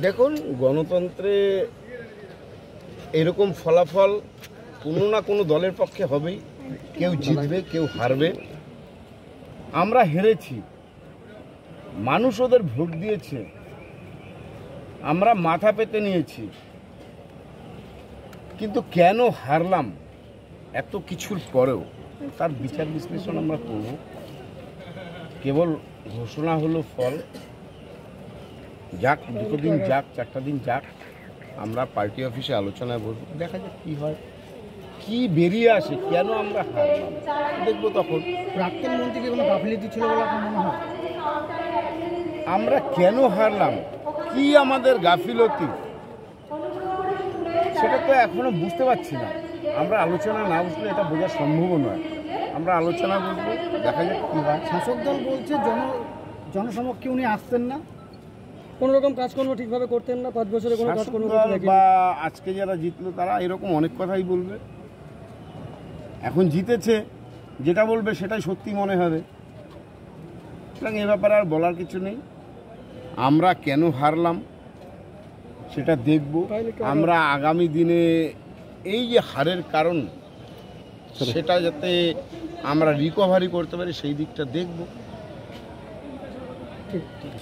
দেখুন, গণতন্ত্রে এরকম ফলাফল কোনো না কোনো দলের পক্ষে হবেই। কেউ জিতবে, কেউ হারবে। আমরা হেরেছি, মানুষ ওদের ভোট দিয়েছে, আমরা মাথা পেতে নিয়েছি, কিন্তু কেন হারলাম এত কিছুর পরেও তার বিচার বিশ্লেষণ আমরা করব। কেবল ঘোষণা হলো ফল, যাক, দুটো দিন যাক, 4টা দিন যাক, আমরা পার্টি অফিসে আলোচনায় বসবো, দেখা যাক কী হয়, কি বেরিয়ে আসে, কেন আমরা হারলাম দেখবো তখন। প্রাক্তন মন্ত্রীকে কোনো গাফিলতি ছিল বলে আপনার মনে হয়? আমরা কেন হারলাম, কি আমাদের গাফিলতি, সেটা তো এখনো বুঝতে পারছি না। আমরা আলোচনা না বসলে এটা বোঝা সম্ভব নয়। আমরা আলোচনা বসবো, দেখা যাক কী হয়। শাসক দল বলছে জনসমক্ষে উনি আসতেন না, কোনো রকম কাজকর্ম ঠিকভাবে করতেন না, 5 বছরে কোনো কাজকর্ম করতে দেখেনি। বা আজকে যারা জিতলো তারা এরকম অনেক কথাই বলবে। এখন জিতেছে, যেটা বলবে সেটাই সত্যি মনে হবে। সুতরাং এ ব্যাপারে আর বলার কিছু নেই। আমরা কেন হারলাম সেটা দেখব। আমরা আগামী দিনে এই যে হারের কারণ, সেটা যাতে আমরা রিকভারি করতে পারি সেই দিকটা দেখব। ঠিক ঠিক।